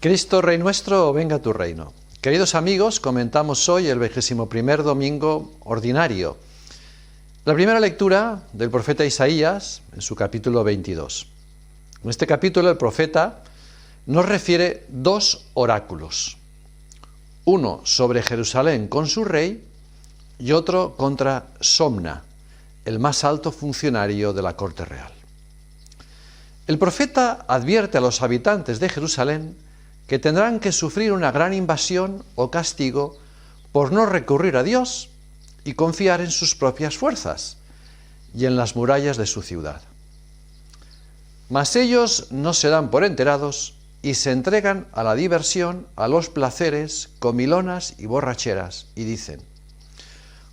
Cristo Rey nuestro, venga tu reino. Queridos amigos, comentamos hoy el 21º domingo ordinario. La primera lectura del profeta Isaías, en su capítulo 22. En este capítulo el profeta nos refiere dos oráculos. Uno sobre Jerusalén con su rey y otro contra Somna, el más alto funcionario de la corte real. El profeta advierte a los habitantes de Jerusalén que tendrán que sufrir una gran invasión o castigo por no recurrir a Dios y confiar en sus propias fuerzas y en las murallas de su ciudad. Mas ellos no se dan por enterados y se entregan a la diversión, a los placeres, comilonas y borracheras, y dicen: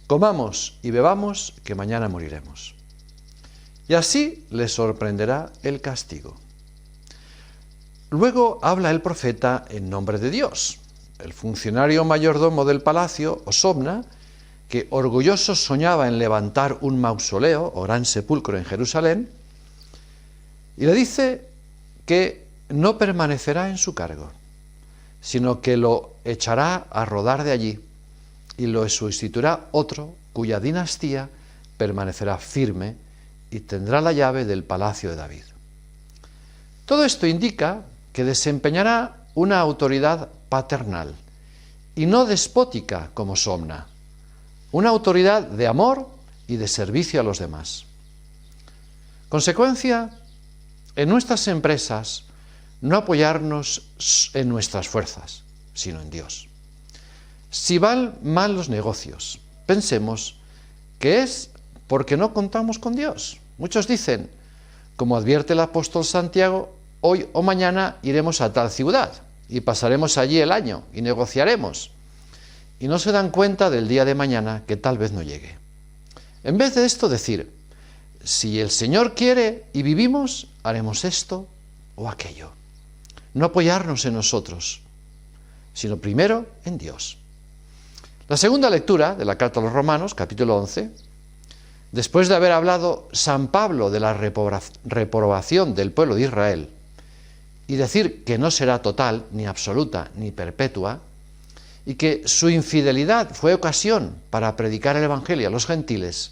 comamos y bebamos, que mañana moriremos. Y así les sorprenderá el castigo. Luego habla el profeta en nombre de Dios. El funcionario mayordomo del palacio, Somna, que orgulloso soñaba en levantar un mausoleo o gran sepulcro en Jerusalén, y le dice que no permanecerá en su cargo, sino que lo echará a rodar de allí y lo sustituirá otro cuya dinastía permanecerá firme y tendrá la llave del palacio de David. Todo esto indica que desempeñará una autoridad paternal y no despótica como Somna, una autoridad de amor y de servicio a los demás. Consecuencia, en nuestras empresas no apoyarnos en nuestras fuerzas, sino en Dios. Si van mal los negocios, pensemos que es porque no contamos con Dios. Muchos dicen, como advierte el apóstol Santiago, hoy o mañana iremos a tal ciudad y pasaremos allí el año y negociaremos. Y no se dan cuenta del día de mañana que tal vez no llegue. En vez de esto decir, si el Señor quiere y vivimos, haremos esto o aquello. No apoyarnos en nosotros, sino primero en Dios. La segunda lectura de la carta a los Romanos, capítulo 11, después de haber hablado San Pablo de la reprobación del pueblo de Israel y decir que no será total, ni absoluta, ni perpetua, y que su infidelidad fue ocasión para predicar el Evangelio a los gentiles,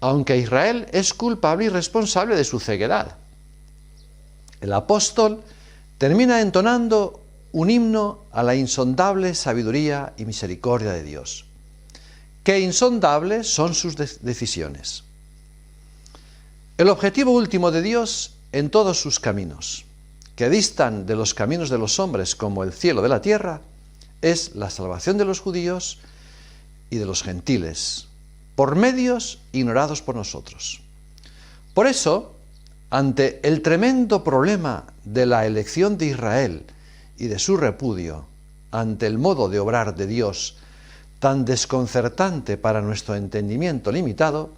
aunque Israel es culpable y responsable de su ceguedad. El apóstol termina entonando un himno a la insondable sabiduría y misericordia de Dios. Qué insondables son sus decisiones. El objetivo último de Dios en todos sus caminos, que distan de los caminos de los hombres como el cielo de la tierra, es la salvación de los judíos y de los gentiles, por medios ignorados por nosotros. Por eso, ante el tremendo problema de la elección de Israel y de su repudio, ante el modo de obrar de Dios tan desconcertante para nuestro entendimiento limitado,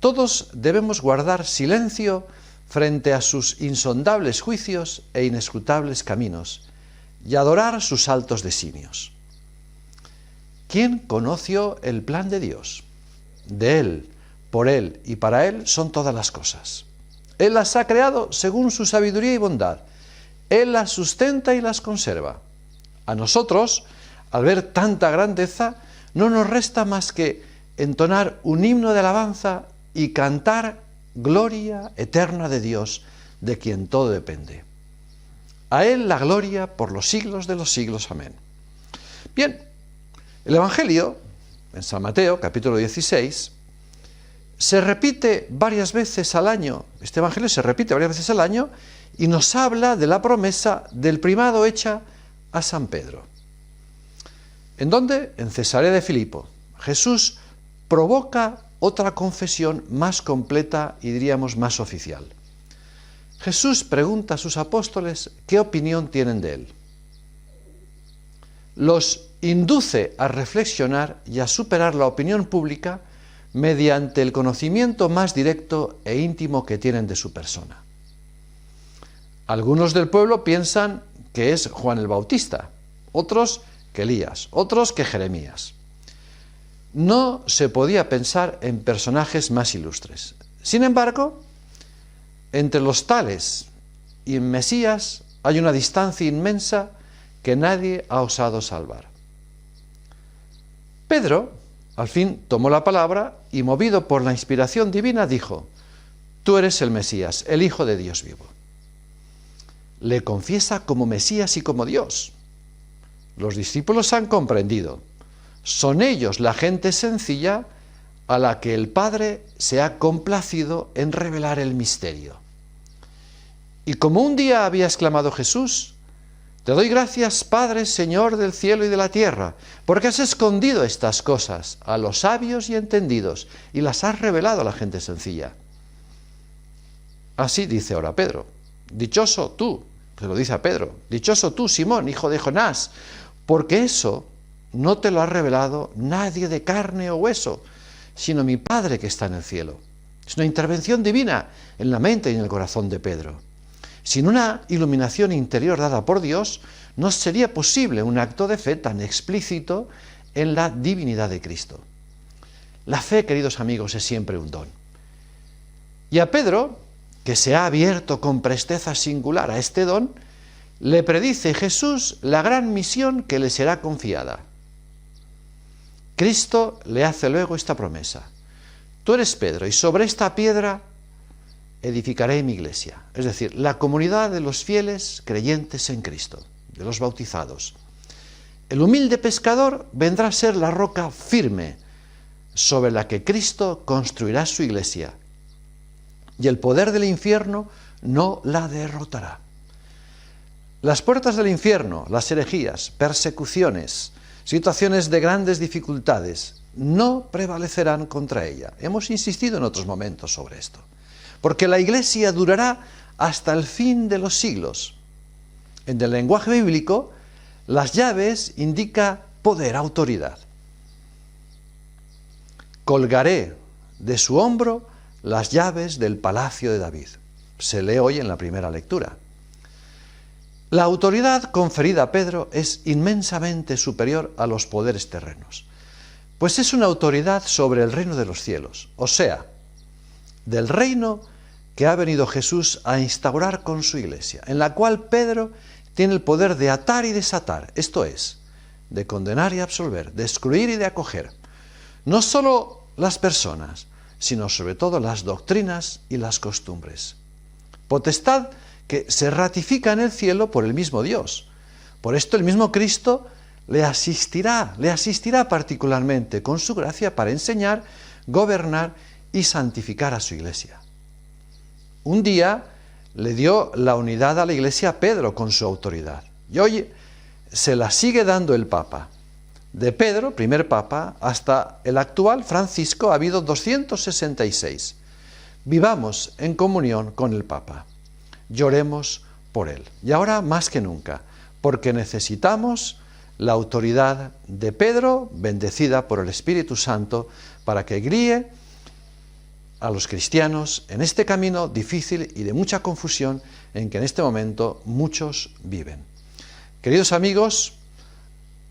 todos debemos guardar silencio frente a sus insondables juicios e inescrutables caminos y adorar sus altos designios. ¿Quién conoció el plan de Dios? De Él, por Él y para Él son todas las cosas. Él las ha creado según su sabiduría y bondad. Él las sustenta y las conserva. A nosotros, al ver tanta grandeza, no nos resta más que entonar un himno de alabanza y cantar gloria eterna de Dios, de quien todo depende. A Él la gloria por los siglos de los siglos. Amén. Bien, el Evangelio, en San Mateo, capítulo 16, se repite varias veces al año. Este Evangelio se repite varias veces al año y nos habla de la promesa del primado hecha a San Pedro. ¿En dónde? En Cesarea de Filipo. Jesús provoca otra confesión más completa y diríamos más oficial. Jesús pregunta a sus apóstoles qué opinión tienen de Él. Los induce a reflexionar y a superar la opinión pública mediante el conocimiento más directo e íntimo que tienen de su persona. Algunos del pueblo piensan que es Juan el Bautista, otros que Elías, otros que Jeremías. No se podía pensar en personajes más ilustres. Sin embargo, entre los tales y en Mesías hay una distancia inmensa que nadie ha osado salvar. Pedro, al fin, tomó la palabra y, movido por la inspiración divina, dijo: tú eres el Mesías, el Hijo de Dios vivo. Le confiesa como Mesías y como Dios. Los discípulos han comprendido. Son ellos la gente sencilla a la que el Padre se ha complacido en revelar el misterio. Y como un día había exclamado Jesús: te doy gracias, Padre, Señor del cielo y de la tierra, porque has escondido estas cosas a los sabios y entendidos y las has revelado a la gente sencilla. Así dice ahora Pedro: dichoso tú, se lo dice a Pedro, dichoso tú, Simón, hijo de Jonás, porque eso no te lo ha revelado nadie de carne o hueso, sino mi Padre que está en el cielo. Es una intervención divina en la mente y en el corazón de Pedro. Sin una iluminación interior dada por Dios, no sería posible un acto de fe tan explícito en la divinidad de Cristo. La fe, queridos amigos, es siempre un don. Y a Pedro, que se ha abierto con presteza singular a este don, le predice Jesús la gran misión que le será confiada. Cristo le hace luego esta promesa: tú eres Pedro, y sobre esta piedra edificaré mi iglesia, es decir, la comunidad de los fieles creyentes en Cristo, de los bautizados. El humilde pescador vendrá a ser la roca firme sobre la que Cristo construirá su iglesia, y el poder del infierno no la derrotará. Las puertas del infierno, las herejías, persecuciones, situaciones de grandes dificultades, no prevalecerán contra ella. Hemos insistido en otros momentos sobre esto. Porque la Iglesia durará hasta el fin de los siglos. En el lenguaje bíblico, las llaves indica poder, autoridad. Colgaré de su hombro las llaves del palacio de David. Se lee hoy en la primera lectura. La autoridad conferida a Pedro es inmensamente superior a los poderes terrenos, pues es una autoridad sobre el reino de los cielos, o sea, del reino que ha venido Jesús a instaurar con su iglesia, en la cual Pedro tiene el poder de atar y desatar, esto es, de condenar y absolver, de excluir y de acoger, no solo las personas, sino sobre todo las doctrinas y las costumbres. Potestad que se ratifica en el cielo por el mismo Dios. Por esto el mismo Cristo le asistirá particularmente con su gracia para enseñar, gobernar y santificar a su iglesia. Un día le dio la unidad a la iglesia a Pedro con su autoridad, y hoy se la sigue dando el Papa. De Pedro, primer Papa, hasta el actual Francisco ha habido 266. Vivamos en comunión con el Papa. Lloremos por él. Y ahora más que nunca, porque necesitamos la autoridad de Pedro, bendecida por el Espíritu Santo, para que guíe a los cristianos en este camino difícil y de mucha confusión en que en este momento muchos viven. Queridos amigos,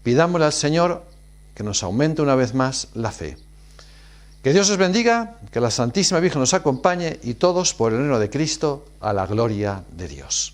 pidámosle al Señor que nos aumente una vez más la fe. Que Dios os bendiga, que la Santísima Virgen nos acompañe y todos por el reino de Cristo a la gloria de Dios.